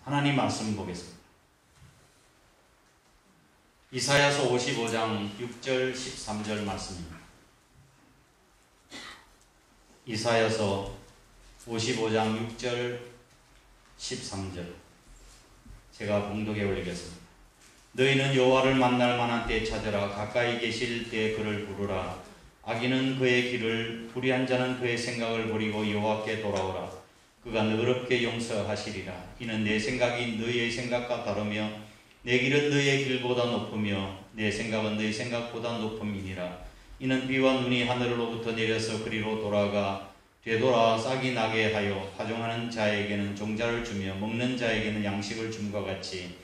하나님 말씀 보겠습니다. 이사야서 55장 6절 13절 말씀입니다. 이사야서 55장 6절 13절 제가 봉독해 올리겠습니다. 너희는 여호와를 만날 만한 때 찾으라. 가까이 계실 때 그를 부르라. 악인은 그의 길을, 불의한 자는 그의 생각을 버리고 여호와께 돌아오라. 그가 너그럽게 용서하시리라. 이는 내 생각이 너희의 생각과 다르며 내 길은 너희의 길보다 높으며 내 생각은 너희 생각보다 높음이니라. 이는 비와 눈이 하늘로부터 내려서 그리로 돌아가 되돌아 싹이 나게 하여 파종하는 자에게는 종자를 주며 먹는 자에게는 양식을 줌과 같이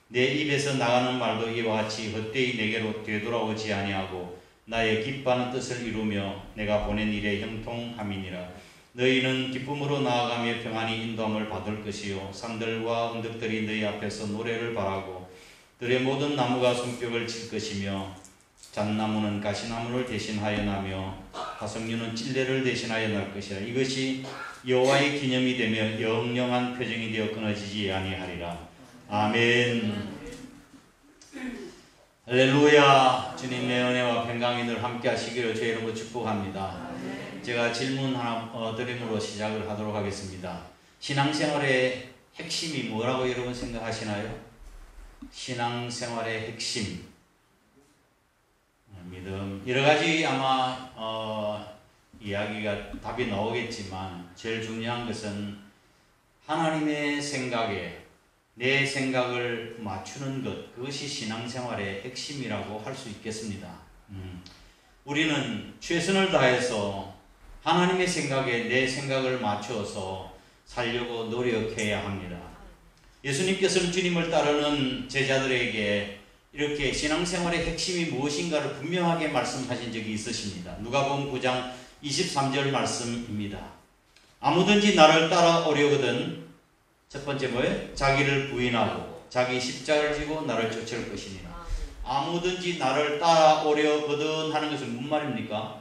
내 입에서 나가는 말도 이와 같이 헛되이 내게로 되돌아오지 아니하고 나의 기뻐하는 뜻을 이루며 내가 보낸 일에 형통함이니라. 너희는 기쁨으로 나아가며 평안히 인도함을 받을 것이요 산들과 언덕들이 너희 앞에서 노래를 바라고 들의 모든 나무가 손뼉을 칠 것이며 잣나무는 가시나무를 대신하여 나며 화석류는 찔레를 대신하여 날 것이라. 이것이 여호와의 기념이 되며 영영한 표징이 되어 끊어지지 아니하리라. 아멘. 할렐루야. 주님의 은혜와 평강이 늘 함께 하시기를 주의 이름으로 축복합니다. 제가 질문 하나 드림으로 시작을 하도록 하겠습니다. 신앙생활의 핵심이 뭐라고 여러분 생각하시나요? 신앙생활의 핵심, 믿음, 여러가지 아마 이야기가 답이 나오겠지만 제일 중요한 것은 하나님의 생각에 내 생각을 맞추는 것, 그것이 신앙생활의 핵심이라고 할 수 있겠습니다. 우리는 최선을 다해서 하나님의 생각에 내 생각을 맞춰서 살려고 노력해야 합니다. 예수님께서는 주님을 따르는 제자들에게 이렇게 신앙생활의 핵심이 무엇인가를 분명하게 말씀하신 적이 있으십니다. 누가복음 9장 23절 말씀입니다. 아무든지 나를 따라오려거든 첫 번째 뭐예요? 자기를 부인하고 자기 십자가를 지고 나를 쫓을 것이니라. 아무든지 나를 따라오려거든 하는 것은 무슨 말입니까?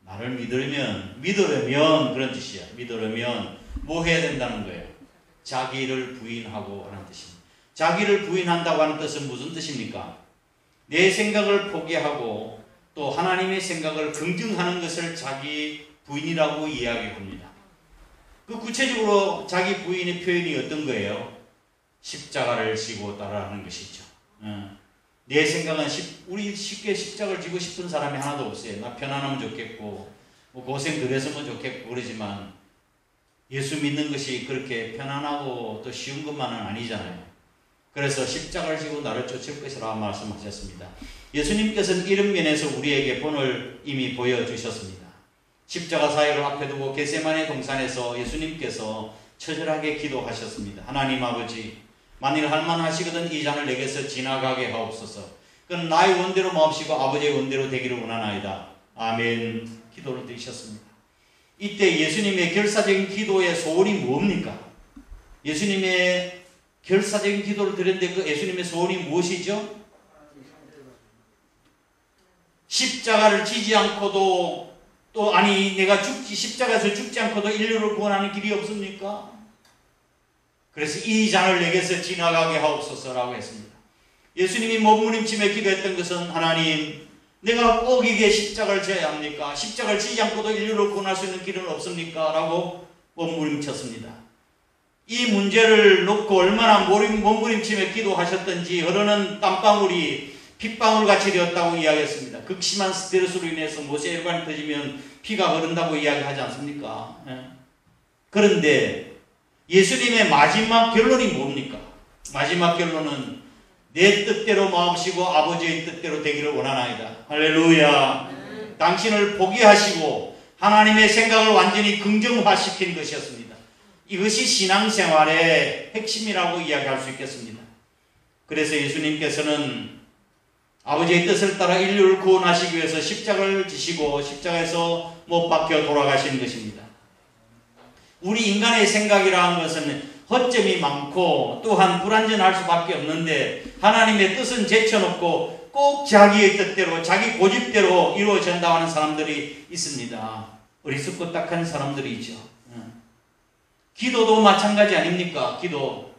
나를 믿으려면 그런 뜻이야. 믿으려면 뭐 해야 된다는 거예요? 자기를 부인하고 하는 뜻입니다. 자기를 부인한다고 하는 뜻은 무슨 뜻입니까? 내 생각을 포기하고 또 하나님의 생각을 긍정하는 것을 자기 부인이라고 이야기합니다. 그 구체적으로 자기 부인의 표현이 어떤 거예요? 십자가를 지고 따라하는 것이죠. 내 생각은 우리 쉽게 십자가를 지고 싶은 사람이 하나도 없어요. 나 편안하면 좋겠고 뭐 고생 덜 했으면 좋겠고 그러지만 예수 믿는 것이 그렇게 편안하고 또 쉬운 것만은 아니잖아요. 그래서 십자가를 지고 나를 쫓을 것이라 말씀하셨습니다. 예수님께서는 이런 면에서 우리에게 본을 이미 보여주셨습니다. 십자가 사역을 앞에 두고 겟세마네 동산에서 예수님께서 처절하게 기도하셨습니다. 하나님 아버지, 만일 할만하시거든 이 잔을 내게서 지나가게 하옵소서. 그건 나의 원대로 마옵시고 아버지의 원대로 되기를 원하나이다. 아멘. 기도를 드리셨습니다. 이때 예수님의 결사적인 기도의 소원이 뭡니까? 예수님의 결사적인 기도를 드렸는데 그 예수님의 소원이 무엇이죠? 십자가를 지지 않고도 또 내가 십자가에서 죽지 않고도 인류를 구원하는 길이 없습니까? 그래서 이 잔을 내게서 지나가게 하옵소서라고 했습니다. 예수님이 몸부림치며 기도했던 것은 하나님, 내가 꼭 이게 십자가를 져야 합니까? 십자가를 지지 않고도 인류를 구원할 수 있는 길은 없습니까? 라고 몸부림쳤습니다. 이 문제를 놓고 얼마나 몸부림치며 기도하셨던지 흐르는 땀방울이 핏방울같이 되었다고 이야기했습니다. 극심한 스트레스로 인해서 모세혈관이 터지면 피가 흐른다고 이야기하지 않습니까? 그런데 예수님의 마지막 결론이 뭡니까? 마지막 결론은 내 뜻대로 마옵시고 아버지의 뜻대로 되기를 원하나이다. 할렐루야. 당신을 포기하시고 하나님의 생각을 완전히 긍정화시킨 것이었습니다. 이것이 신앙생활의 핵심이라고 이야기할 수 있겠습니다. 그래서 예수님께서는 아버지의 뜻을 따라 인류를 구원하시기 위해서 십자가를 지시고 십자가에서 못 박혀 돌아가시는 것입니다. 우리 인간의 생각이라는 것은 허점이 많고 또한 불완전할 수밖에 없는데 하나님의 뜻은 제쳐놓고 꼭 자기의 뜻대로 자기 고집대로 이루어진다고 하는 사람들이 있습니다. 어리석고 딱한 사람들이 있죠. 기도도 마찬가지 아닙니까? 기도.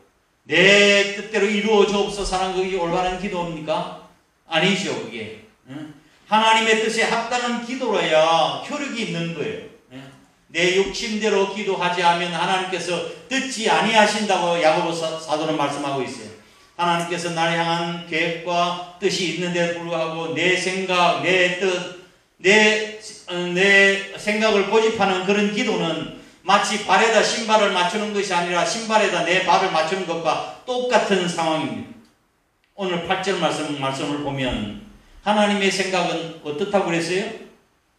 내 뜻대로 이루어 주옵소서 하는 그게 올바른 기도입니까? 아니죠. 그게 하나님의 뜻에 합당한 기도라야 효력이 있는 거예요. 내 욕심대로 기도하지 않으면 하나님께서 듣지 아니하신다고 야고보 사도는 말씀하고 있어요. 하나님께서 나를 향한 계획과 뜻이 있는데도 불구하고 내 생각, 내 뜻, 내 생각을 고집하는 그런 기도는 마치 발에다 신발을 맞추는 것이 아니라 신발에다 내 발을 맞추는 것과 똑같은 상황입니다. 오늘 8절 말씀을 보면 하나님의 생각은 어떻다고 그랬어요?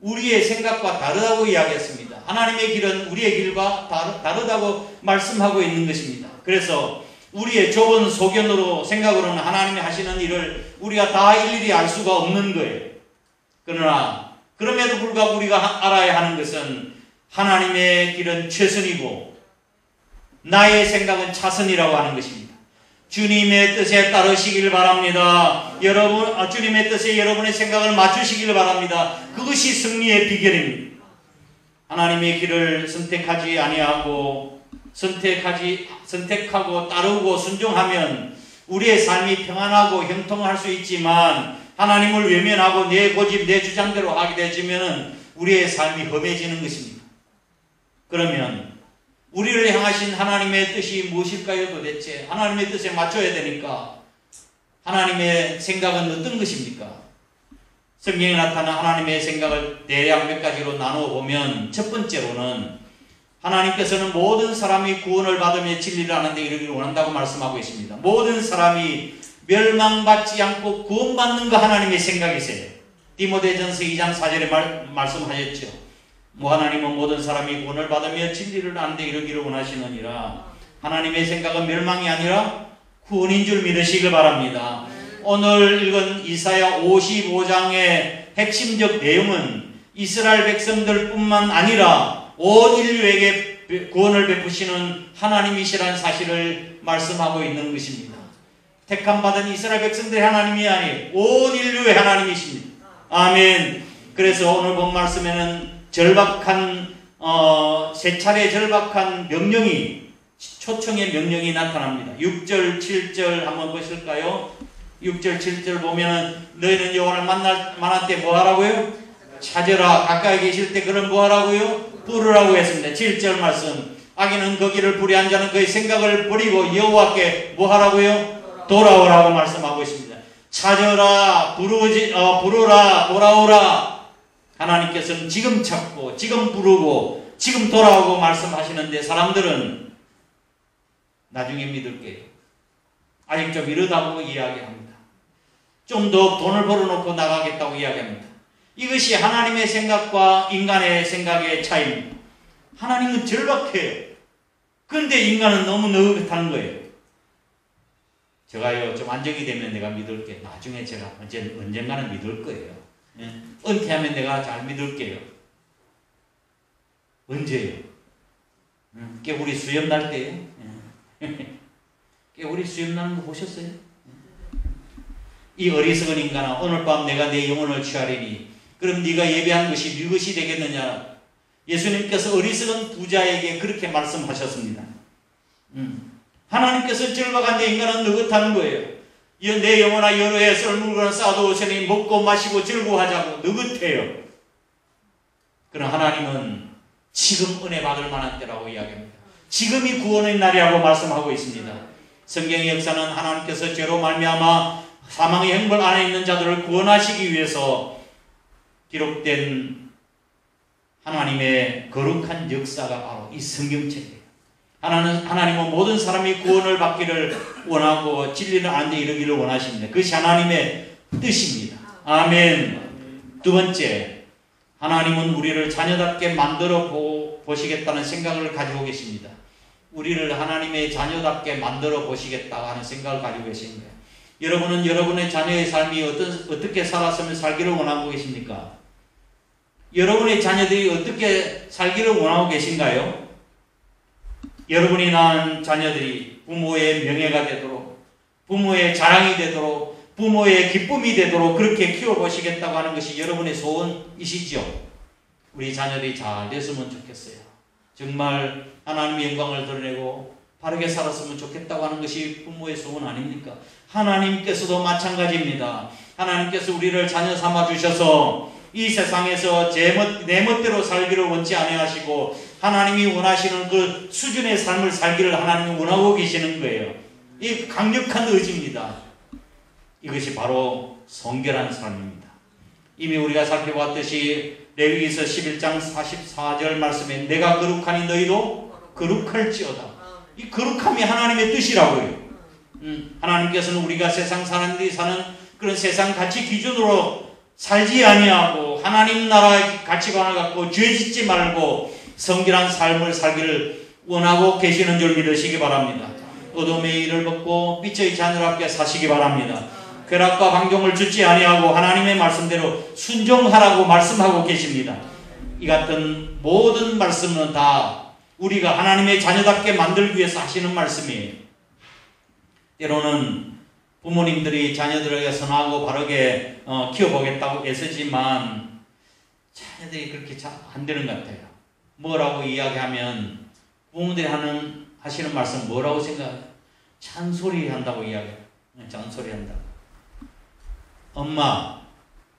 우리의 생각과 다르다고 이야기했습니다. 하나님의 길은 우리의 길과 다르다고 말씀하고 있는 것입니다. 그래서 우리의 좁은 소견으로 생각으로는 하나님이 하시는 일을 우리가 다 일일이 알 수가 없는 거예요. 그러나 그럼에도 불구하고 우리가 알아야 하는 것은 하나님의 길은 최선이고 나의 생각은 차선이라고 하는 것입니다. 주님의 뜻에 따르시길 바랍니다. 여러분, 주님의 뜻에 여러분의 생각을 맞추시길 바랍니다. 그것이 승리의 비결입니다. 하나님의 길을 선택하지 아니하고 선택하고 따르고 순종하면 우리의 삶이 평안하고 형통할 수 있지만 하나님을 외면하고 내 고집, 내 주장대로 하게 되면 우리의 삶이 험해지는 것입니다. 그러면 우리를 향하신 하나님의 뜻이 무엇일까요? 도대체 하나님의 뜻에 맞춰야 되니까 하나님의 생각은 어떤 것입니까? 성경에 나타난 하나님의 생각을 대략 몇 가지로 나누어 보면 첫 번째로는 하나님께서는 모든 사람이 구원을 받으며 진리를 아는 데 이르기를 원한다고 말씀하고 있습니다. 모든 사람이 멸망받지 않고 구원받는 거 하나님의 생각이세요. 디모데전서 2장 4절에 말씀하셨죠. 하나님은 모든 사람이 구원을 받으며 진리를 아는 데 이르기를 원하시느니라. 하나님의 생각은 멸망이 아니라 구원인 줄 믿으시길 바랍니다. 오늘 읽은 이사야 55장의 핵심적 내용은 이스라엘 백성들뿐만 아니라 온 인류에게 구원을 베푸시는 하나님이시라는 사실을 말씀하고 있는 것입니다. 택함받은 이스라엘 백성들의 하나님이 아니에요. 온 인류의 하나님이십니다. 아멘. 그래서 오늘 본 말씀에는 세 차례 절박한 명령이, 초청의 명령이 나타납니다. 6절, 7절 한번 보실까요? 6절, 7절 보면은 너희는 여호와를 만날 때 뭐 하라고요? 찾으라. 가까이 계실 때 그럼 뭐 하라고요? 부르라고 했습니다. 7절 말씀. 악인은 거기를 불의한 자는 그의 생각을 버리고 여호와께 뭐 하라고요? 돌아오라고 말씀하고 있습니다. 찾으라, 부르라, 돌아오라. 하나님께서는 지금 찾고 지금 부르고 지금 돌아오고 말씀하시는데 사람들은 나중에 믿을게요. 아직 좀 이르다고 이야기합니다. 좀 더 돈을 벌어놓고 나가겠다고 이야기합니다. 이것이 하나님의 생각과 인간의 생각의 차이입니다. 하나님은 절박해요. 그런데 인간은 너무 느긋한 거예요. 제가요 좀 안정이 되면 내가 믿을게. 나중에 제가 언젠가는 믿을 거예요. 은퇴하면 내가 잘 믿을게요. 언제요? 깨구리 수염 날 때요? 깨구리 수염 나는 거 보셨어요? 이 어리석은 인간아, 오늘 밤 내가 내 영혼을 취하리니 그럼 네가 예배한 것이 네 것이 되겠느냐? 예수님께서 어리석은 부자에게 그렇게 말씀하셨습니다. 하나님께서 절박한데 인간은 느긋한 거예요. 내 영혼아 여러해 썰 물건을 쌓아두었으니 먹고 마시고 즐거워하자고 느긋해요. 그러나 하나님은 지금 은혜 받을 만한 때라고 이야기합니다. 지금이 구원의 날이라고 말씀하고 있습니다. 성경의 역사는 하나님께서 죄로 말미암아 사망의 형벌 안에 있는 자들을 구원하시기 위해서 기록된 하나님의 거룩한 역사가 바로 이 성경책이에요. 하나님은 모든 사람이 구원을 받기를 원하고 진리를 아는 데 이르기를 원하십니다. 그것이 하나님의 뜻입니다. 아멘. 두 번째, 하나님은 우리를 자녀답게 만들어 보시겠다는 생각을 가지고 계십니다. 우리를 하나님의 자녀답게 만들어 보시겠다 하는 생각을 가지고 계신 거예요. 여러분은 여러분의 자녀의 삶이 어떻게 살았으면 살기를 원하고 계십니까? 여러분의 자녀들이 어떻게 살기를 원하고 계신가요? 여러분이 낳은 자녀들이 부모의 명예가 되도록, 부모의 자랑이 되도록, 부모의 기쁨이 되도록 그렇게 키워보시겠다고 하는 것이 여러분의 소원이시죠? 우리 자녀들이 잘 됐으면 좋겠어요. 정말 하나님의 영광을 드러내고 바르게 살았으면 좋겠다고 하는 것이 부모의 소원 아닙니까? 하나님께서도 마찬가지입니다. 하나님께서 우리를 자녀 삼아 주셔서 이 세상에서 내 멋대로 살기를 원치 아니하시고 하나님이 원하시는 그 수준의 삶을 살기를 하나님이 원하고 계시는 거예요. 이 강력한 의지입니다. 이것이 바로 성결한 삶입니다. 이미 우리가 살펴봤듯이 레위기서 11장 44절 말씀에 내가 거룩하니 너희도 거룩할지어다. 이 거룩함이 하나님의 뜻이라고요. 하나님께서는 우리가 세상 사람들이 사는 그런 세상 가치 기준으로 살지 아니하고 하나님 나라의 가치관을 갖고 죄짓지 말고 성결한 삶을 살기를 원하고 계시는 줄 믿으시기 바랍니다. 어둠의 일을 벗고 빛의 자녀답게 사시기 바랍니다. 쾌락과 방종을 주지 아니하고 하나님의 말씀대로 순종하라고 말씀하고 계십니다. 이 같은 모든 말씀은 다 우리가 하나님의 자녀답게 만들기 위해서 하시는 말씀이에요. 때로는 부모님들이 자녀들에게 선하고 바르게 키워보겠다고 애쓰지만 자녀들이 그렇게 잘 안 되는 것 같아요. 뭐라고 이야기하면 부모들이 하시는 말씀 뭐라고 생각해요? 잔소리 한다고 이야기해요. 잔소리 한다. 엄마,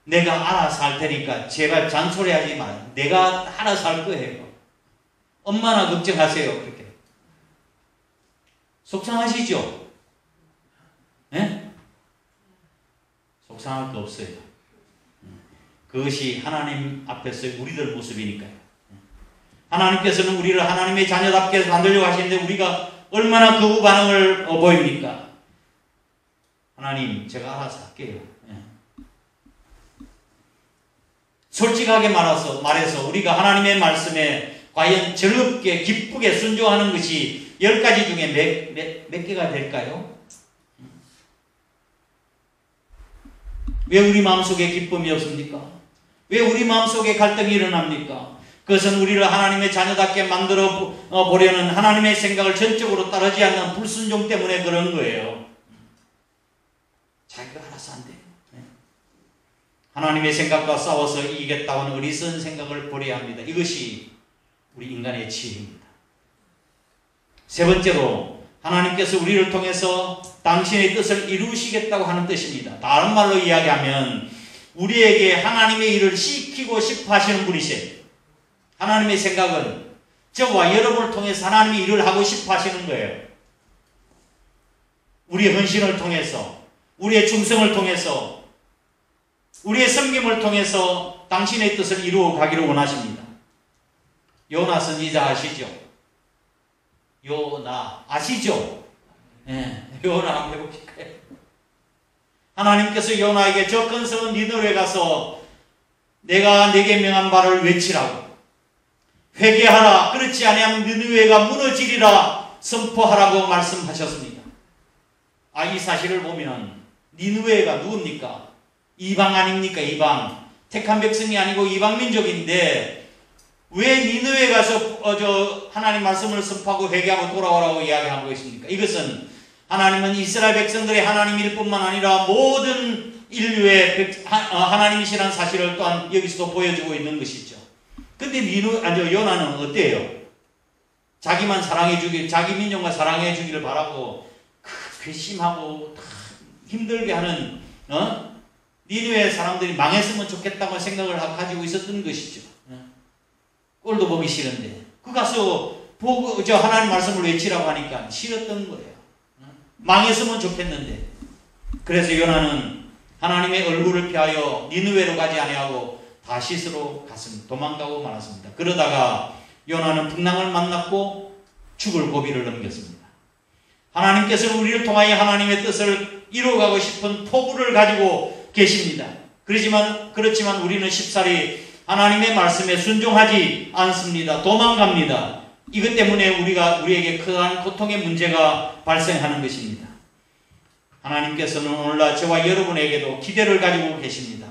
내가 알아서 할 테니까 제발 잔소리 하지 마. 내가 알아서 할 거예요. 엄마나 걱정하세요. 그렇게. 속상하시죠? 네? 속상할 거 없어요. 그것이 하나님 앞에서 우리들 모습이니까요. 하나님께서는 우리를 하나님의 자녀답게 만들려고 하시는데 우리가 얼마나 거부 반응을 보입니까? 하나님, 제가 알아서 할게요. 솔직하게 말해서 우리가 하나님의 말씀에 과연 즐겁게 기쁘게 순종하는 것이 10가지 중에 몇 개가 될까요? 왜 우리 마음속에 기쁨이 없습니까? 왜 우리 마음속에 갈등이 일어납니까? 그것은 우리를 하나님의 자녀답게 만들어 보려는 하나님의 생각을 전적으로 따르지 않는 불순종 때문에 그런 거예요. 자기가 알아서 안 돼요. 하나님의 생각과 싸워서 이기겠다고 하는 어리석은 생각을 버려야 합니다. 이것이 우리 인간의 지혜입니다. 세 번째로 하나님께서 우리를 통해서 당신의 뜻을 이루시겠다고 하는 뜻입니다. 다른 말로 이야기하면 우리에게 하나님의 일을 시키고 싶어 하시는 분이세요. 하나님의 생각은 저와 여러분을 통해서 하나님의 일을 하고 싶어 하시는 거예요. 우리의 헌신을 통해서, 우리의 충성을 통해서, 우리의 섬김을 통해서 당신의 뜻을 이루어 가기를 원하십니다. 요나 선지자 아시죠? 요나 아시죠? 네, 요나 한번 해볼까요? 하나님께서 요나에게 저 큰 성 니느웨에 가서 내가 내게 명한 바를 외치라고, 회개하라, 그렇지 아니하면 니느웨가 무너지리라 선포하라고 말씀하셨습니다. 이 사실을 보면 니느웨가 누굽니까? 이방 아닙니까? 이방. 택한 백성이 아니고 이방 민족인데 왜 니느웨에 가서 하나님 말씀을 선포하고 회개하고 돌아오라고 이야기하고 있습니까? 이것은 하나님은 이스라엘 백성들의 하나님일 뿐만 아니라 모든 인류의 하나님이시라는 사실을 또한 여기서도 보여주고 있는 것이죠. 근데 요나는 어때요? 자기만 사랑해주기, 자기 민족만 사랑해주기를 바라고 괘씸하고 힘들게 하는 니느웨 사람들이 망했으면 좋겠다고 생각을 가지고 있었던 것이죠. 꼴도 보기 싫은데 그 가서 보고 하나님 말씀을 외치라고 하니까 싫었던 거예요. 망했으면 좋겠는데. 그래서 요나는 하나님의 얼굴을 피하여 니느웨로 가지 아니하고 다시스로 갔습니다. 도망가고 말았습니다. 그러다가 요나는 풍랑을 만났고 죽을 고비를 넘겼습니다. 하나님께서는 우리를 통하여 하나님의 뜻을 이루어가고 싶은 포부를 가지고 계십니다. 그렇지만 우리는 쉽사리 하나님의 말씀에 순종하지 않습니다. 도망갑니다. 이것 때문에 우리에게 큰 고통의 문제가 발생하는 것입니다. 하나님께서는 오늘날 저와 여러분에게도 기대를 가지고 계십니다.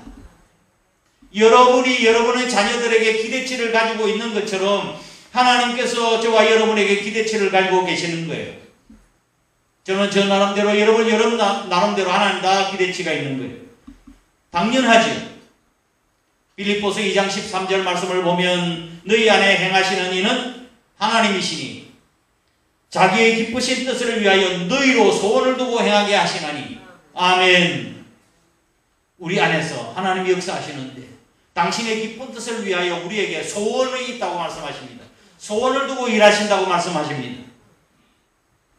여러분이 여러분의 자녀들에게 기대치를 가지고 있는 것처럼 하나님께서 저와 여러분에게 기대치를 가지고 계시는 거예요. 저는 저 나름대로, 여러분 나름대로 하나님 다 기대치가 있는 거예요. 당연하죠. 빌립보서 2장 13절 말씀을 보면 너희 안에 행하시는 이는 하나님이시니 자기의 기쁘신 뜻을 위하여 너희로 소원을 두고 행하게 하시나니. 아멘. 우리 안에서 하나님이 역사하시는데 당신의 기쁜 뜻을 위하여 우리에게 소원이 있다고 말씀하십니다. 소원을 두고 일하신다고 말씀하십니다.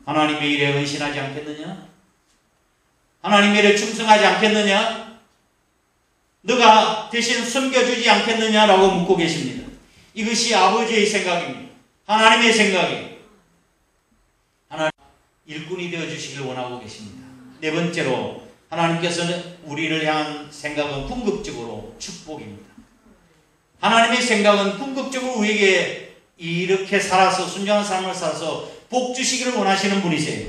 하나님의 일에 헌신하지 않겠느냐? 하나님의 일에 충성하지 않겠느냐? 너가 대신 섬겨주지 않겠느냐라고 묻고 계십니다. 이것이 아버지의 생각입니다. 하나님의 생각이에요. 하나님 일꾼이 되어주시길 원하고 계십니다. 네 번째로 하나님께서는 우리를 향한 생각은 궁극적으로 축복입니다. 하나님의 생각은 궁극적으로 우리에게 이렇게 살아서 순종한 삶을 살아서 복 주시기를 원하시는 분이세요.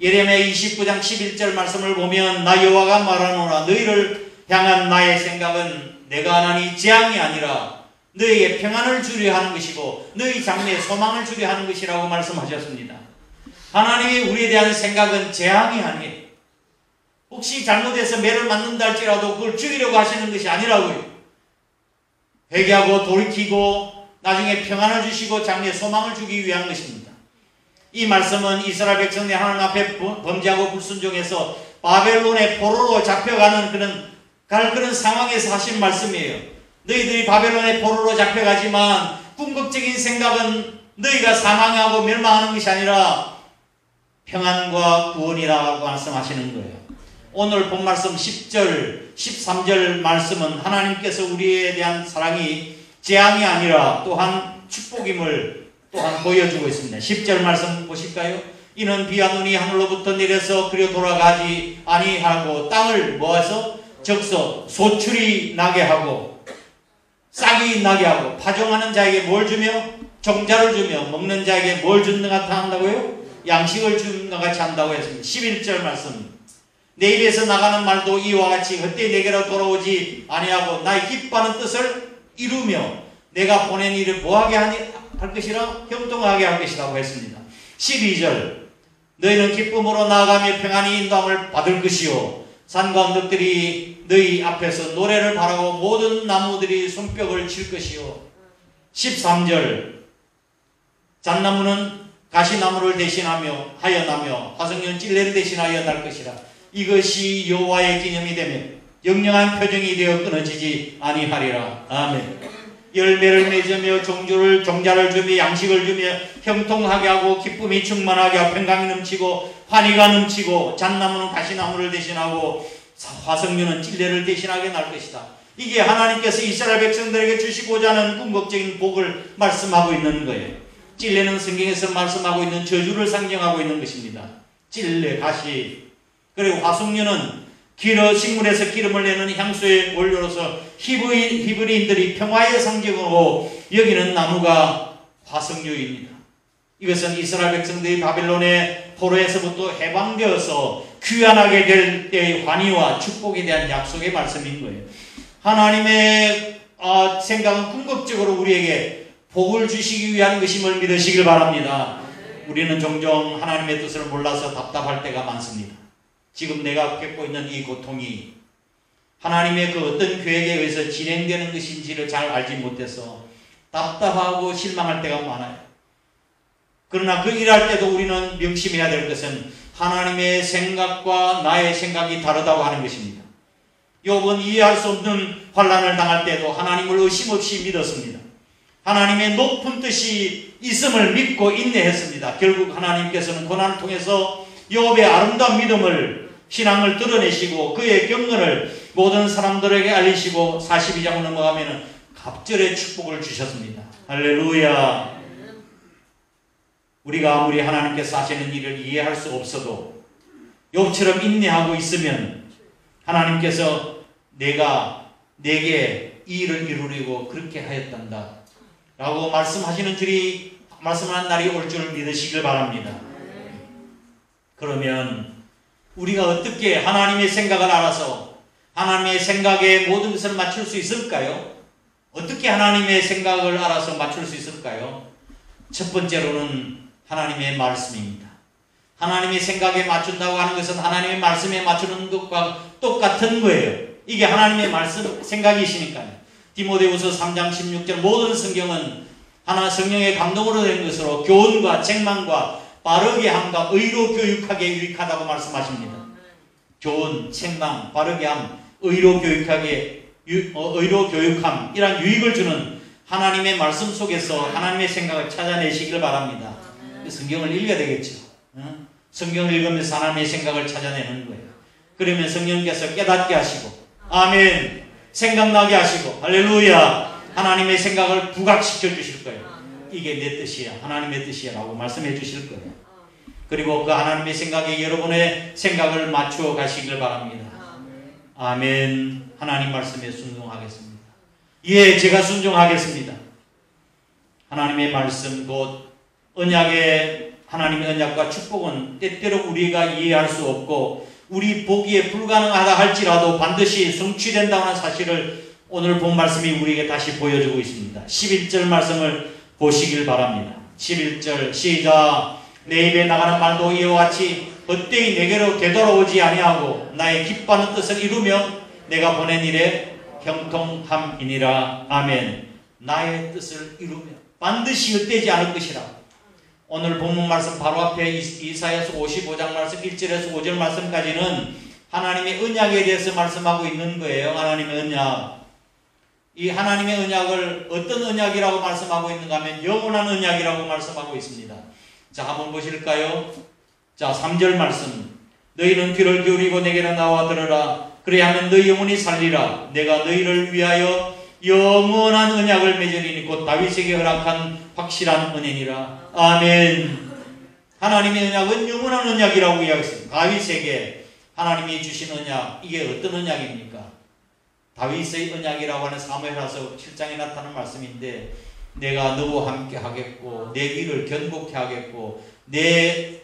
예레미야 29장 11절 말씀을 보면 나 여호와가 말하노라 너희를 향한 나의 생각은 내가 하나니 재앙이 아니라 너희에게 평안을 주려 하는 것이고 너희 장래에 소망을 주려 하는 것이라고 말씀하셨습니다. 하나님이 우리에 대한 생각은 재앙이 아니에요. 혹시 잘못해서 매를 맞는다 할지라도 그걸 죽이려고 하시는 것이 아니라고요. 회개하고 돌이키고 나중에 평안을 주시고 장래에 소망을 주기 위한 것입니다. 이 말씀은 이스라엘 백성들이 하나님 앞에 범죄하고 불순종해서 바벨론의 포로로 잡혀가는 그런 상황에서 하신 말씀이에요. 너희들이 바벨론의 포로로 잡혀가지만 궁극적인 생각은 너희가 사망하고 멸망하는 것이 아니라 평안과 구원이라고 말씀하시는 거예요. 오늘 본 말씀 10절, 13절 말씀은 하나님께서 우리에 대한 사랑이 재앙이 아니라 또한 축복임을 또한 보여주고 있습니다. 10절 말씀 보실까요? 이는 비와 눈이 하늘로부터 내려서 그려 돌아가지 아니하고 땅을 모아서 적서 소출이 나게 하고 싹이 나게 하고 파종하는 자에게 뭘 주며 종자를 주며 먹는 자에게 뭘 주는 것 같아 한다고요? 양식을 주는 것 같이 한다고 했습니다. 11절 말씀 내 입에서 나가는 말도 이와 같이 헛되이 내게로 돌아오지 아니하고 나의 기뻐하는 뜻을 이루며 내가 보낸 일을 뭐하게 할 것이라 형통하게 할 것이라고 했습니다. 12절 너희는 기쁨으로 나아가며 평안히 인도함을 받을 것이요 산과 언덕들이 너희 앞에서 노래를 바라고 모든 나무들이 손뼉을 칠 것이요 13절 잣나무는 가시나무를 대신하며 하여나며 화석류는 찔레를 대신하여 날 것이라 이것이 여호와의 기념이 되며 영영한 표정이 되어 끊어지지 아니하리라. 아멘. 열매를 맺으며 종자를 주며 양식을 주며 형통하게 하고 기쁨이 충만하게 하고 평강이 넘치고 환희가 넘치고 잣나무는 가시나무를 대신하고 화석류는 찔레를 대신하게 날 것이다. 이게 하나님께서 이스라엘 백성들에게 주시고자 하는 궁극적인 복을 말씀하고 있는 거예요. 찔레는 성경에서 말씀하고 있는 저주를 상징하고 있는 것입니다. 찔레, 가시. 그리고 화석류는 식물에서 기름을 내는 향수의 원료로서 히브리인들이 평화의 상징으로 여기는 나무가 화석류입니다. 이것은 이스라엘 백성들이 바벨론의 포로에서부터 해방되어서 귀환하게 될 때의 환희와 축복에 대한 약속의 말씀인 거예요. 하나님의 생각은 궁극적으로 우리에게 복을 주시기 위한 것임을 믿으시길 바랍니다. 우리는 종종 하나님의 뜻을 몰라서 답답할 때가 많습니다. 지금 내가 겪고 있는 이 고통이 하나님의 그 어떤 계획에 의해서 진행되는 것인지를 잘 알지 못해서 답답하고 실망할 때가 많아요. 그러나 그 일할 때도 우리는 명심해야 될 것은 하나님의 생각과 나의 생각이 다르다고 하는 것입니다. 욥은 이해할 수 없는 환난을 당할 때도 하나님을 의심 없이 믿었습니다. 하나님의 높은 뜻이 있음을 믿고 인내했습니다. 결국 하나님께서는 고난을 통해서 욥의 아름다운 믿음을 신앙을 드러내시고 그의 경건을 모든 사람들에게 알리시고 42장을 넘어가면 갑절의 축복을 주셨습니다. 할렐루야. 우리가 아무리 하나님께서 하시는 일을 이해할 수 없어도 욥처럼 인내하고 있으면 하나님께서 내게 이 일을 이루려고 그렇게 하였단다 라고 말씀하시는 날이 올 줄 믿으시길 바랍니다. 그러면 우리가 어떻게 하나님의 생각을 알아서 하나님의 생각에 모든 것을 맞출 수 있을까요? 어떻게 하나님의 생각을 알아서 맞출 수 있을까요? 첫 번째로는 하나님의 말씀입니다. 하나님의 생각에 맞춘다고 하는 것은 하나님의 말씀에 맞추는 것과 똑같은 거예요. 이게 하나님의 말씀, 생각이시니까요. 디모데후서 3장 16절 모든 성경은 하나 성령의 감동으로 된 것으로 교훈과 책망과 바르게 함과 의로 교육하기에 유익하다고 말씀하십니다. 좋은 책망, 바르게 함, 의로 교육함, 이런 유익을 주는 하나님의 말씀 속에서 하나님의 생각을 찾아내시길 바랍니다. 성경을 읽어야 되겠죠. 성경을 읽으면서 하나님의 생각을 찾아내는 거예요. 그러면 성령께서 깨닫게 하시고, 아멘, 생각나게 하시고, 할렐루야, 하나님의 생각을 부각시켜 주실 거예요. 이게 내 뜻이야, 하나님의 뜻이야 라고 말씀해 주실 거예요. 그리고 그 하나님의 생각에 여러분의 생각을 맞추어 가시길 바랍니다. 아멘. 하나님 말씀에 순종하겠습니다. 예, 제가 순종하겠습니다. 하나님의 말씀 곧 언약의 하나님의 언약과 축복은 때때로 우리가 이해할 수 없고 우리 보기에 불가능하다 할지라도 반드시 성취된다는 사실을 오늘 본 말씀이 우리에게 다시 보여주고 있습니다. 11절 말씀을 보시길 바랍니다. 11절 시작. 내 입에 나가는 말도 이와 같이 헛되이 내게로 되돌아오지 아니하고 나의 기뻐하는 뜻을 이루며 내가 보낸 일에 형통함이니라. 아멘. 나의 뜻을 이루며 반드시 헛되지 않을 것이라. 오늘 본문 말씀 바로 앞에 이사야서 55장 말씀 1절에서 5절 말씀까지는 하나님의 언약에 대해서 말씀하고 있는 거예요. 하나님의 언약. 이 하나님의 언약을 어떤 언약이라고 말씀하고 있는가 하면 영원한 언약이라고 말씀하고 있습니다. 자, 한번 보실까요? 자, 3절 말씀. 너희는 귀를 기울이고 내게로 나와 들으라. 그래야하면 너희 영혼이 살리라. 내가 너희를 위하여 영원한 언약을 맺으리니 곧 다윗에게 허락한 확실한 은혜니라. 아멘. 하나님의 언약은 영원한 언약이라고 이야기했습니다. 다윗에게 하나님이 주신 언약, 이게 어떤 언약입니까? 다윗의 언약이라고 하는 사무엘하서 7장에 나타나는 말씀인데, 내가 너와 함께 하겠고 내 길을 견고케 하겠고 내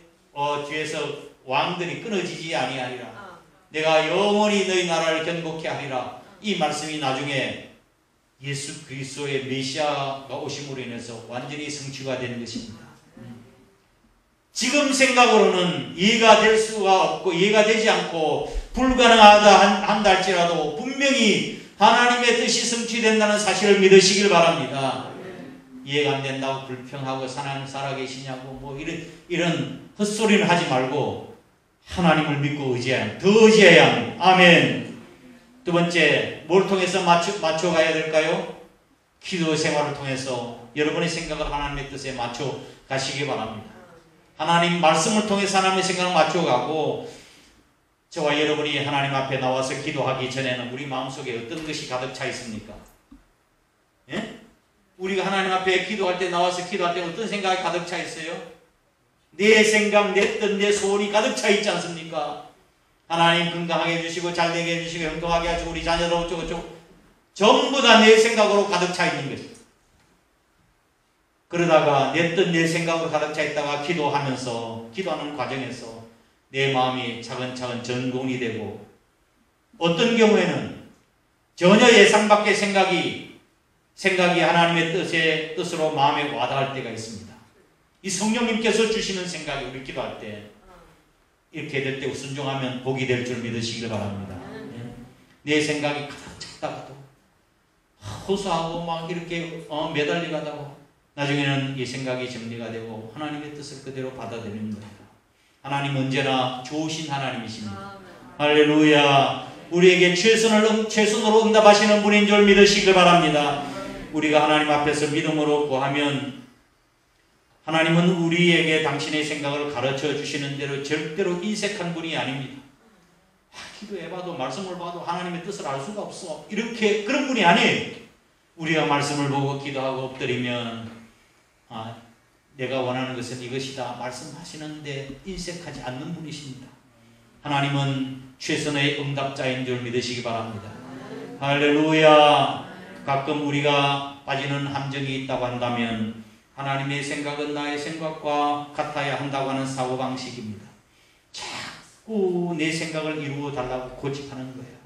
뒤에서 왕들이 끊어지지 아니하리라. 내가 영원히 너희 나라를 견고케 하리라. 이 말씀이 나중에 예수 그리스도의 메시아가 오심으로 인해서 완전히 성취가 되는 것입니다. 지금 생각으로는 이해가 될 수가 없고 이해가 되지 않고 불가능하다 한다 할지라도 분명히 하나님의 뜻이 성취된다는 사실을 믿으시길 바랍니다. 이해가 안 된다고 불평하고 하나님 살아계시냐고 뭐 이런 헛소리를 하지 말고 하나님을 믿고 더 의지해야 합니다. 아멘. 두 번째, 뭘 통해서 맞춰가야 될까요? 기도 생활을 통해서 여러분의 생각을 하나님의 뜻에 맞춰 가시기 바랍니다. 하나님 말씀을 통해서 하나님의 생각을 맞춰가고, 저와 여러분이 하나님 앞에 나와서 기도하기 전에는 우리 마음속에 어떤 것이 가득 차 있습니까? 예? 우리가 하나님 앞에 기도할 때, 나와서 기도할 때 어떤 생각이 가득 차 있어요? 내 생각, 내 뜻, 내 소원이 가득 차 있지 않습니까? 하나님 건강하게 해주시고 잘되게 해주시고 형통하게 하시고 우리 자녀들 어쩌고저쩌고 전부 다 내 생각으로 가득 차 있는 거죠. 그러다가 내 뜻, 내 생각으로 가득 차 있다가 기도하는 과정에서 내 마음이 차근차근 전공이 되고, 어떤 경우에는 전혀 예상 밖의 생각이 하나님의 뜻으로 마음에 와닿을 때가 있습니다. 이 성령님께서 주시는 생각이 우리 기도할 때 이렇게 될 때 순종하면 복이 될 줄 믿으시길 바랍니다. 내 생각이 가득 찼다가도 호소하고 막 이렇게 매달리가다가 나중에는 이 생각이 정리가 되고 하나님의 뜻을 그대로 받아들이는 거예요. 하나님 언제나 좋으신 하나님이십니다. 할렐루야. 우리에게 최선으로 응답하시는 분인 줄 믿으시길 바랍니다. 우리가 하나님 앞에서 믿음으로 구하면 하나님은 우리에게 당신의 생각을 가르쳐 주시는 대로 절대로 인색한 분이 아닙니다. 기도해봐도 말씀을 봐도 하나님의 뜻을 알 수가 없어, 이렇게 그런 분이 아니에요. 우리가 말씀을 보고 기도하고 엎드리면 내가 원하는 것은 이것이다 말씀하시는데 인색하지 않는 분이십니다. 하나님은 최선의 응답자인 줄 믿으시기 바랍니다. 할렐루야. 가끔 우리가 빠지는 함정이 있다고 한다면 하나님의 생각은 나의 생각과 같아야 한다고 하는 사고방식입니다. 자꾸 내 생각을 이루어 달라고 고집하는 거예요.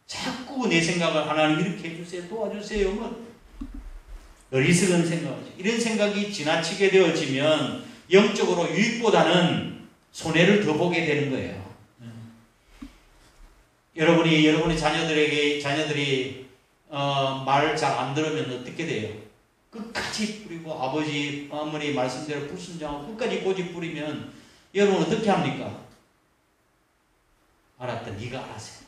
자꾸 내 생각을 하나님 이렇게 해주세요, 도와주세요, 뭐 어리석은 생각이죠. 이런 생각이 지나치게 되어지면 영적으로 유익보다는 손해를 더 보게 되는 거예요. 여러분의 자녀들이 말 잘 안 들으면 어떻게 돼요? 끝까지 뿌리고 아버지 어머니 말씀대로 불순종하고 끝까지 고집 부리면 여러분 어떻게 합니까? 알았다. 네가 알아서 해.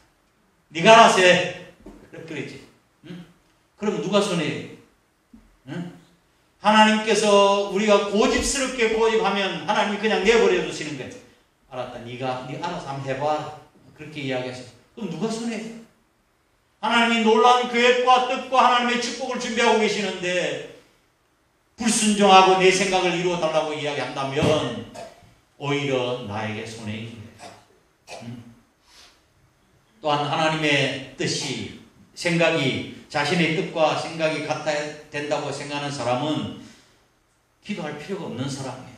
네가 알아서 해. 그러지. 응? 그럼 누가 손해요? 응? 하나님께서 우리가 고집스럽게 고집하면 하나님이 그냥 내버려 두시는 거예요. 알았다. 네가 알아서 한번 해봐. 그렇게 이야기하세요. 그럼 누가 손해요? 하나님이 놀라운 계획과 뜻과 하나님의 축복을 준비하고 계시는데 불순종하고 내 생각을 이루어 달라고 이야기한다면 오히려 나에게 손해인 거예요. 또한 하나님의 뜻이 생각이 자신의 뜻과 생각이 같아야 된다고 생각하는 사람은 기도할 필요가 없는 사람이에요.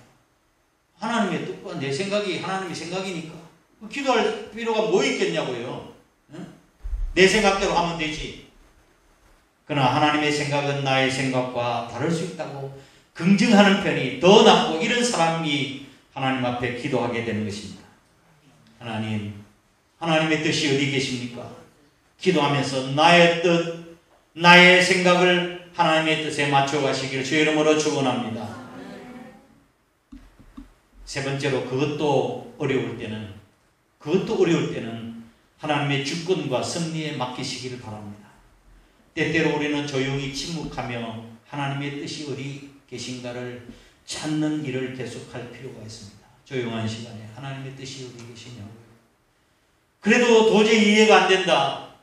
하나님의 뜻과 내 생각이 하나님의 생각이니까 기도할 필요가 뭐 있겠냐고요. 내 생각대로 하면 되지. 그러나 하나님의 생각은 나의 생각과 다를 수 있다고 긍정하는 편이 더 낫고 이런 사람이 하나님 앞에 기도하게 되는 것입니다. 하나님의 뜻이 어디 계십니까? 기도하면서 나의 뜻, 나의 생각을 하나님의 뜻에 맞춰 가시기를 주의 이름으로 축원합니다. 세 번째로 그것도 어려울 때는 하나님의 주권과 섭리에 맡기시기를 바랍니다. 때때로 우리는 조용히 침묵하며 하나님의 뜻이 어디 계신가를 찾는 일을 계속할 필요가 있습니다. 조용한 시간에 하나님의 뜻이 어디 계시냐고요. 그래도 도저히 이해가 안 된다.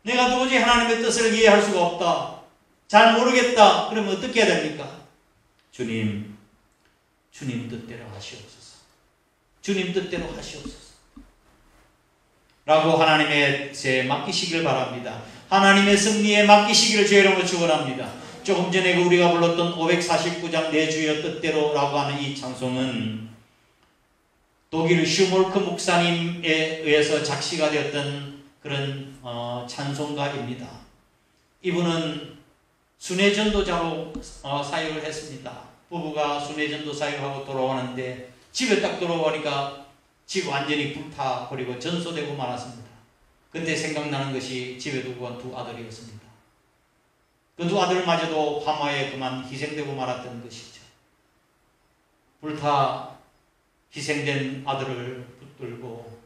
내가 도저히 하나님의 뜻을 이해할 수가 없다. 잘 모르겠다. 그러면 어떻게 해야 됩니까? 주님 뜻대로 하시옵소서. 주님 뜻대로 하시옵소서. 라고 하나님의 뜻에 맡기시길 바랍니다. 하나님의 섭리에 맡기시기를 주의 이름으로 축원합니다. 조금 전에 우리가 불렀던 549장 내 주여 뜻대로 라고 하는 이 찬송은 독일 슈몰크 목사님에 의해서 작시가 되었던 그런 찬송가입니다. 이분은 순회전도자로 사역을 했습니다. 부부가 순회전도 사역하고 돌아오는데 집에 딱 돌아오니까 집 완전히 불타버리고 전소되고 말았습니다. 그때 생각나는 것이 집에 두고 간 두 아들이었습니다. 그 두 아들마저도 화마에 그만 희생되고 말았던 것이죠. 불타 희생된 아들을 붙들고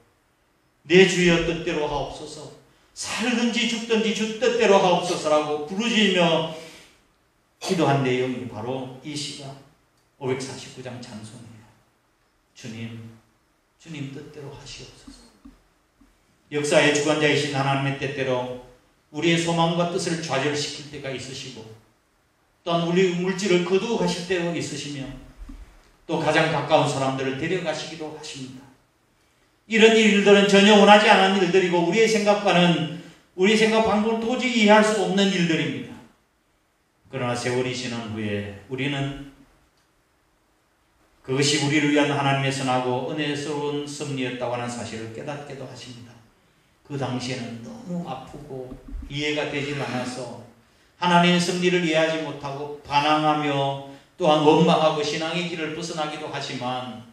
내 주여 뜻대로 하옵소서, 살든지 죽든지 주 뜻대로 하옵소서라고 부르짖으며 기도한 내용이 바로 이 시가 549장 찬송이에요. 주님 뜻대로 하시옵소서. 역사의 주관자이신 하나님의 뜻대로 우리의 소망과 뜻을 좌절시킬 때가 있으시고 또한 우리 물질을 거두어 가실 때도 있으시며 또 가장 가까운 사람들을 데려가시기도 하십니다. 이런 일들은 전혀 원하지 않은 일들이고 우리의 생각 방법을 도저히 이해할 수 없는 일들입니다. 그러나 세월이 지난 후에 우리는 그것이 우리를 위한 하나님의 선하고 은혜스러운 섭리였다고 하는 사실을 깨닫게도 하십니다. 그 당시에는 너무 아프고 이해가 되질 않아서 하나님의 섭리를 이해하지 못하고 반항하며 또한 원망하고 신앙의 길을 벗어나기도 하지만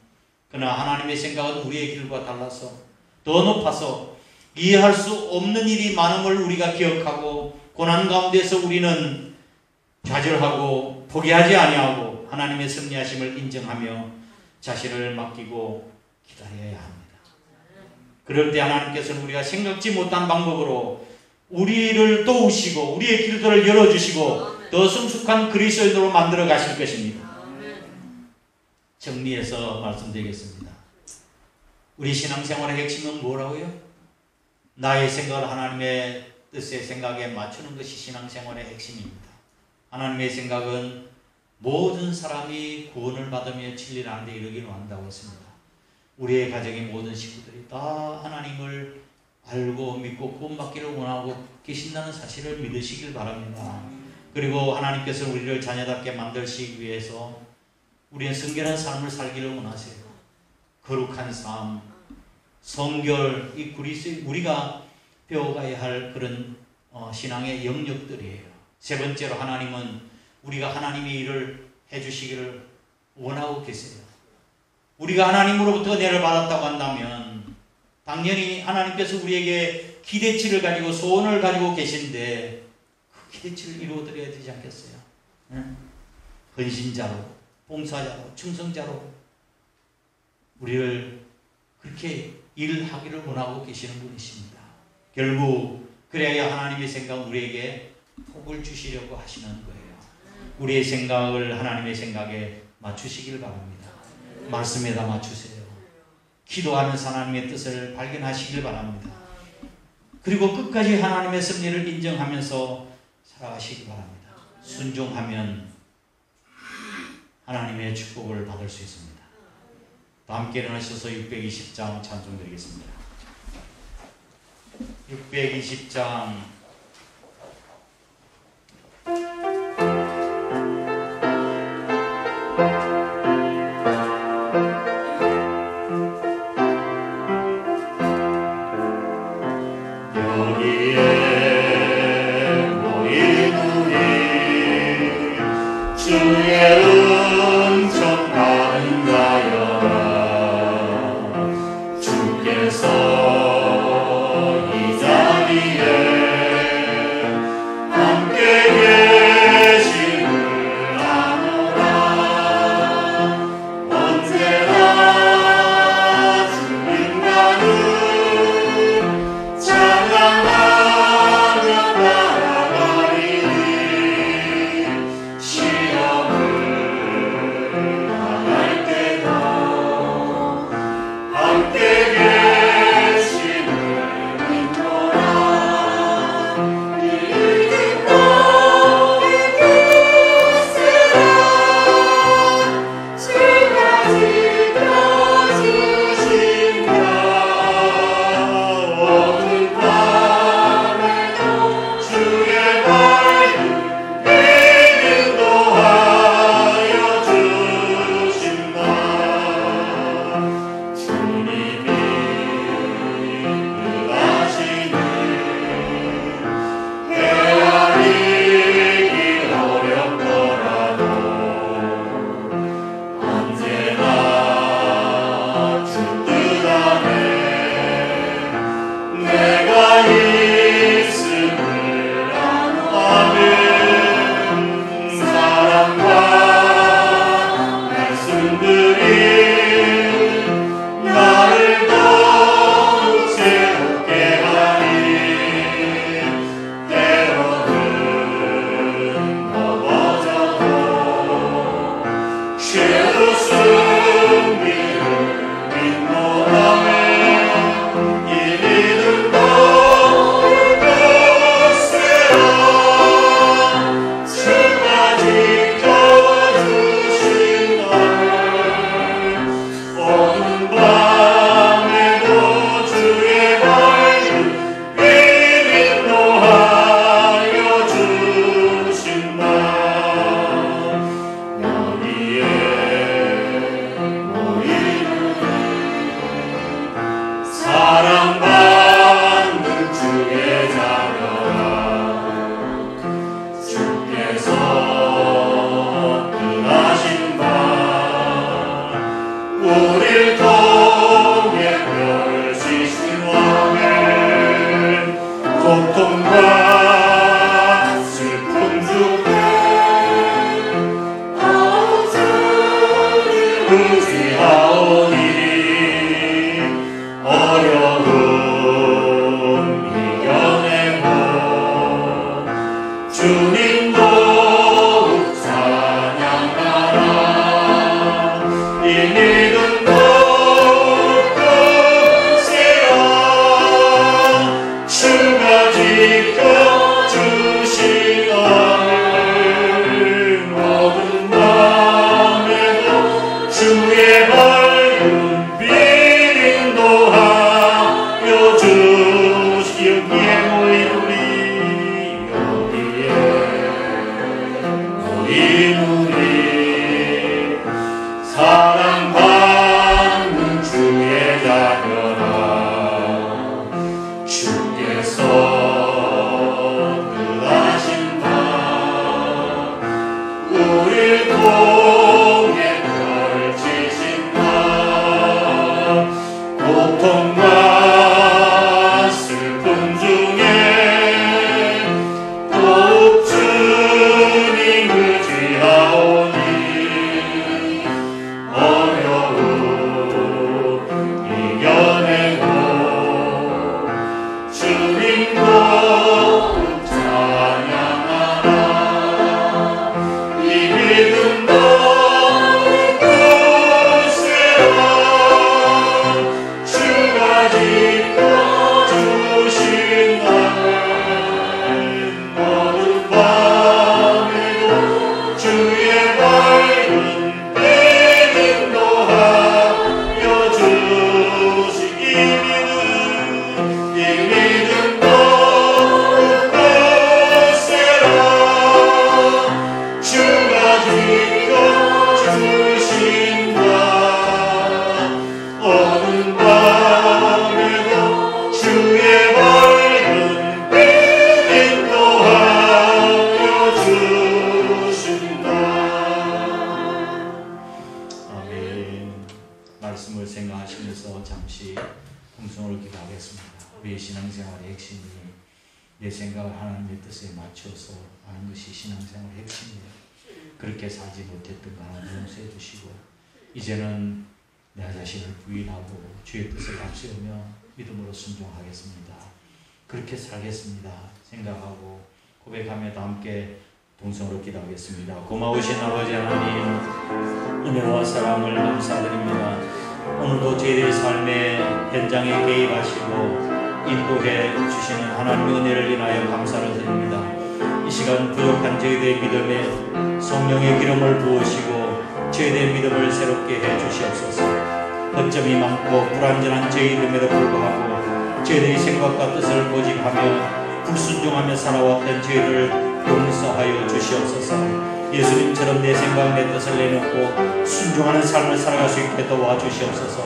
그러나 하나님의 생각은 우리의 길과 달라서 더 높아서 이해할 수 없는 일이 많음을 우리가 기억하고 고난 가운데서 우리는 좌절하고 포기하지 아니하고 하나님의 섭리하심을 인정하며 자신을 맡기고 기다려야 합니다. 그럴 때 하나님께서는 우리가 생각지 못한 방법으로 우리를 도우시고 우리의 길들을 열어주시고 더 성숙한 그리스도인으로 만들어 가실 것입니다. 정리해서 말씀드리겠습니다. 우리 신앙생활의 핵심은 뭐라고요? 나의 생각을 하나님의 뜻의 생각에 맞추는 것이 신앙생활의 핵심입니다. 하나님의 생각은 모든 사람이 구원을 받으며 진리를 아는 데 이르기를 원한다고 했습니다. 우리의 가정의 모든 식구들이 다 하나님을 알고 믿고 구원받기를 원하고 계신다는 사실을 믿으시길 바랍니다. 그리고 하나님께서 우리를 자녀답게 만드시기 위해서 우리는 성결한 삶을 살기를 원하세요. 거룩한 삶, 성결, 이 우리가 배워가야 할 그런 신앙의 영역들이에요. 세 번째로 하나님은 우리가 하나님의 일을 해주시기를 원하고 계세요. 우리가 하나님으로부터 은혜를 받았다고 한다면 당연히 하나님께서 우리에게 기대치를 가지고 소원을 가지고 계신데 그 기대치를 이루어드려야 되지 않겠어요? 헌신자로, 봉사자로, 충성자로 우리를 그렇게 일하기를 원하고 계시는 분이십니다. 결국 그래야 하나님의 생각은 우리에게 복을 주시려고 하시는 거예요. 우리의 생각을 하나님의 생각에 맞추시길 바랍니다. 말씀에다 맞추세요. 기도하면서 하나님의 뜻을 발견하시길 바랍니다. 그리고 끝까지 하나님의 섭리를 인정하면서 살아가시기 바랍니다. 순종하면 하나님의 축복을 받을 수 있습니다. 다 함께 일어나셔서 620장 찬송 드리겠습니다. 620장 주님 그 같이 통성으로 기도하겠습니다. 우리의 신앙생활의 핵심이 내 생각을 하나님의 뜻에 맞춰서 하는 것이 신앙생활의 핵심이에요. 그렇게 살지 못했던 거 하나님 용서해 주시고 이제는 내 자신을 부인하고 주의 뜻을 앞세우며 믿음으로 순종하겠습니다. 그렇게 살겠습니다 생각하고 고백하며 다 함께 동성으로 기도하겠습니다. 고마우신 아버지 하나님, 은혜와 사랑을 감사드립니다. 오늘도 저희들의 삶의 현장에 개입하시고 인도해 주시는 하나님의 은혜를 인하여 감사를 드립니다. 이 시간 부족한 저희들의 믿음에 성령의 기름을 부으시고 저희들의 믿음을 새롭게 해 주시옵소서. 허점이 많고 불완전한 저희들임에도 불구하고 저희들의 생각과 뜻을 고집하며 불순종하며 살아왔던 저희를 용서하여 주시옵소서. 예수님처럼 내 생각 내 뜻을 내놓고 순종하는 삶을 살아갈 수 있게 도와주시옵소서.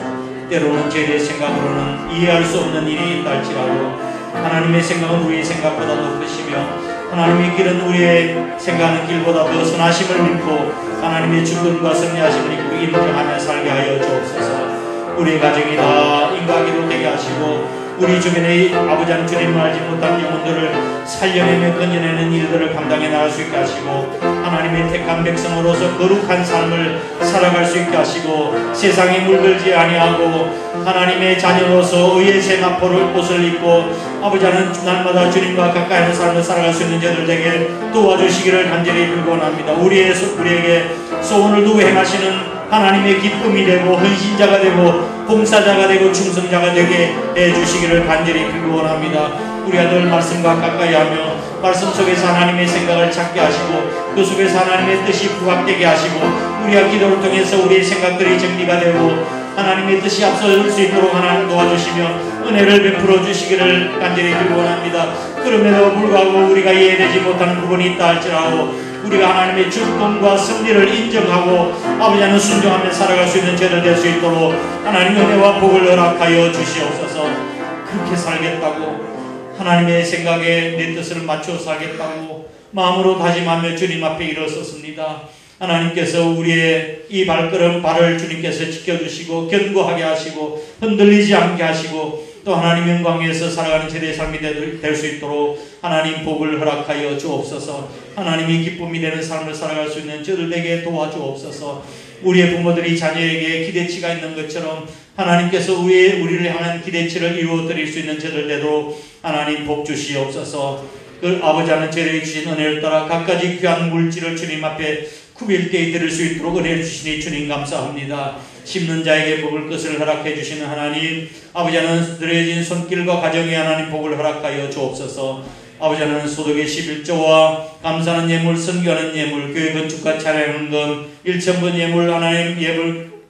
때로는 저희의 생각으로는 이해할 수 없는 일이 있다 할지라도 하나님의 생각은 우리의 생각보다 높으시며 하나님의 길은 우리의 생각하는 길보다 더 선하심을 믿고 하나님의 주권과 승리하심을 믿고 인정하며 살게 하여 주옵소서. 우리 가정이 다 인과기로 되게 하시고 우리 주변의 아버지 하나님 주님을 알지 못한 영혼들을 살려내며 건져내는 일들을 감당해 나갈 수 있게 하시고 하나님의 택한 백성으로서 거룩한 삶을 살아갈 수 있게 하시고 세상에 물들지 아니하고 하나님의 자녀로서 의의 세마포를 옷을 입고 아버지 하나님 날마다 주님과 가까이 하는 삶을 살아갈 수 있는 자들에게 도와주시기를 간절히 빌곤합니다. 우리에게 소원을 두고 행하시는 하나님의 기쁨이 되고 헌신자가 되고 봉사자가 되고 충성자가 되게 해주시기를 간절히 빌곤합니다. 우리가 늘 말씀과 가까이하며 말씀 속에서 하나님의 생각을 찾게 하시고 그 속에서 하나님의 뜻이 부합되게 하시고 우리가 기도를 통해서 우리의 생각들이 정리가 되고 하나님의 뜻이 앞서올 수 있도록 하나님 도와주시며 은혜를 베풀어 주시기를 간절히 빌곤합니다. 그럼에도 불구하고 우리가 이해되지 못하는 부분이 있다 할지라도 우리가 하나님의 주권과 승리를 인정하고 아버지 하나님 순종하며 살아갈 수 있는 죄를 될 수 있도록 하나님 은혜와 복을 허락하여 주시옵소서. 그렇게 살겠다고 하나님의 생각에 내 뜻을 맞춰 살겠다고 마음으로 다짐하며 주님 앞에 일어섰습니다. 하나님께서 우리의 이 발을 주님께서 지켜주시고 견고하게 하시고 흔들리지 않게 하시고 또 하나님 영광에서 살아가는 제대의 삶이 될 수 있도록 하나님 복을 허락하여 주옵소서. 하나님이 기쁨이 되는 삶을 살아갈 수 있는 저들에게 도와주옵소서. 우리의 부모들이 자녀에게 기대치가 있는 것처럼 하나님께서 우리를 향한 기대치를 이루어 드릴 수 있는 저들 되도록 하나님 복 주시옵소서. 그 아버지 하나님 저희에게 주신 은혜를 따라 갖가지 귀한 물질을 주님 앞에 구별되게 드릴 수 있도록 은혜를 주시니 주님 감사합니다. 심는 자에게 먹을 것을 허락해 주시는 하나님, 아버지 하나님 드려진 손길과 가정에 하나님 복을 허락하여 주옵소서. 아버지 하나님 소득의 11조와 감사하는 예물, 선교하는 예물, 교회 건축과 차량하는 것, 1,000번 예물 하나님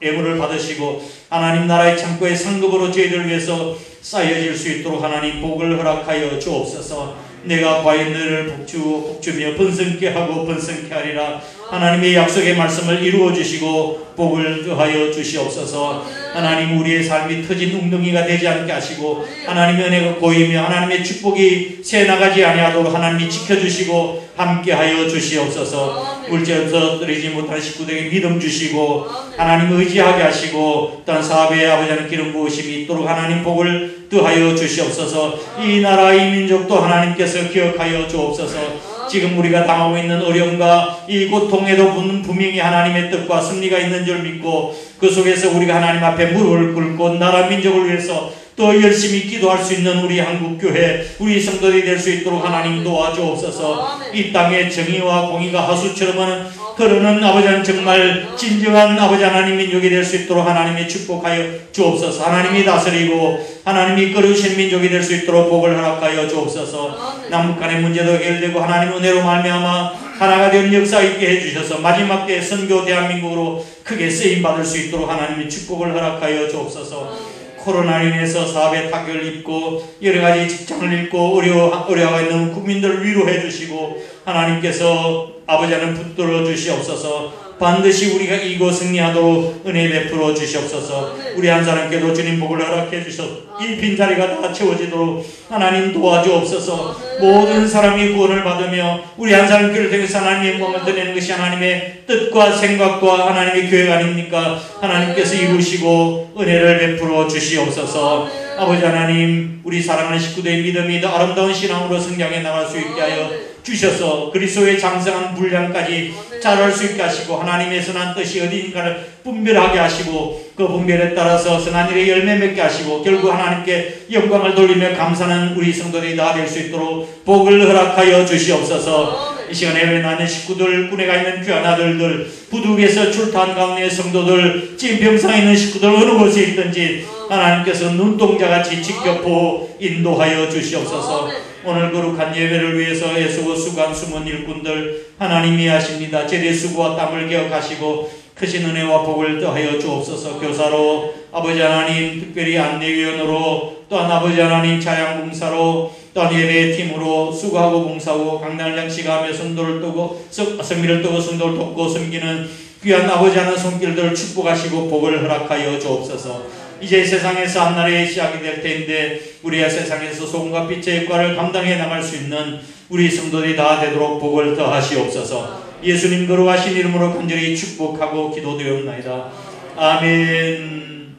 예물을 받으시고 하나님 나라의 창고의 상급으로 저희들 위해서 쌓여질 수 있도록 하나님 복을 허락하여 주옵소서. 내가 과연 너를 복주며 번성케 하고 번성케 하리라. 하나님의 약속의 말씀을 이루어 주시고 복을 더하여 주시옵소서. 하나님 우리의 삶이 터진 웅덩이가 되지 않게 하시고 하나님의 은혜가 고이며 하나님의 축복이 새나가지 아니하도록 하나님이 지켜주시고 함께하여 주시옵소서. 물질에서 떨어지지 못하는 식구들에게 믿음 주시고 하나님 의지하게 하시고 또한 사업에 아버지 하나님 기름 부으심이 있도록 하나님 복을 더하여 주시옵소서. 이 나라 이 민족도 하나님께서 기억하여 주옵소서. 지금 우리가 당하고 있는 어려움과 이 고통에도 분명히 하나님의 뜻과 승리가 있는 줄 믿고 그 속에서 우리가 하나님 앞에 무릎을 꿇고 나라 민족을 위해서 또 열심히 기도할 수 있는 우리 한국교회 우리 성도들이 될 수 있도록 하나님 도와주옵소서. 이 땅에 정의와 공의가 하수처럼 흐르는 아버지 하나님 정말 진정한 아버지 하나님 민족이 될 수 있도록 하나님이 축복하여 주옵소서. 하나님이 다스리고 하나님이 이끌으신 민족이 될 수 있도록 복을 허락하여 주옵소서. 남북 간의 문제도 해결되고 하나님 은혜로 말미암아 하나가 된 역사 있게 해주셔서 마지막 때에 선교 대한민국으로 크게 쓰임받을 수 있도록 하나님이 축복을 허락하여 주옵소서. 코로나로 인해서 사업에 타격을 입고 여러가지 직장을 잃고 어려워가 있는 국민들을 위로해 주시고 하나님께서 아버지 하나님 붙들어 주시옵소서. 반드시 우리가 이고 승리하도록 은혜 베풀어 주시옵소서. 우리 한 사람께도 주님 복을 허락해 주셔서 이 빈자리가 다 채워지도록 하나님 도와주옵소서. 모든 사람이 구원을 받으며 우리 한 사람께를 통해서 하나님의 영광을 드리는 것이 하나님의 뜻과 생각과 하나님의 계획 아닙니까? 하나님께서 이루시고 은혜를 베풀어 주시옵소서. 아버지 하나님, 우리 사랑하는 식구들의 믿음이 더 아름다운 신앙으로 성장해 나갈 수 있게 하여 주셔서 그리스도의 장성한 분량까지 자랄 수 있게 하시고 하나님의 선한 뜻이 어디인가를 분별하게 하시고 그 분별에 따라서 선한 일에 열매 맺게 하시고 결국 하나님께 영광을 돌리며 감사하는 우리 성도들이 다 될 수 있도록 복을 허락하여 주시옵소서. 이 시간에 외나는 식구들, 군에 가 있는 귀한 아들들, 부두에서 출타한 가운데 성도들, 지금 병상에 있는 식구들 어느 곳에 있든지 하나님께서 눈동자같이 지켜보 인도하여 주시옵소서. 오늘 거룩한 예배를 위해서 애쓰고 수고한 숨은 일꾼들 하나님이 하십니다. 제대 수고와 땀을 기억하시고 크신 은혜와 복을 더하여 주옵소서. 교사로 아버지 하나님, 특별히 안내위원으로 또한 아버지 하나님 차양봉사로 또한 예배팀으로 수고하고 봉사하고 강단을 장식하며 성도를 뜨고 성미를 뜨고 성도를 돕고 섬기는 귀한 아버지 하나님 손길들을 축복하시고 복을 허락하여 주옵소서. 이제 세상에서 한날에 시작이 될 텐데 우리의 세상에서 소금과 빛의 역할을 감당해 나갈 수 있는 우리 성도들이 다 되도록 복을 더하시옵소서. 예수님 거룩하신 이름으로 간절히 축복하고 기도드리옵나이다. 아멘.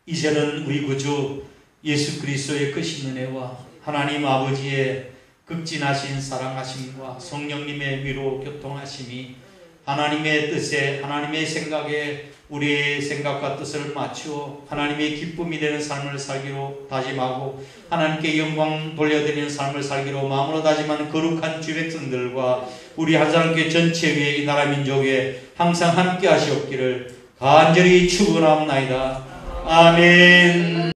이제는 우리 구주 예수 그리스도의 크신 은혜와 하나님 아버지의 극진하신 사랑하심과 성령님의 위로 교통하심이 하나님의 뜻에 하나님의 생각에 우리의 생각과 뜻을 맞추어 하나님의 기쁨이 되는 삶을 살기로 다짐하고 하나님께 영광 돌려드리는 삶을 살기로 마음으로 다짐하는 거룩한 주 백성들과 우리 한 사람께 전체 위에 이 나라 민족에 항상 함께 하시옵기를 간절히 축원하옵나이다. 아멘.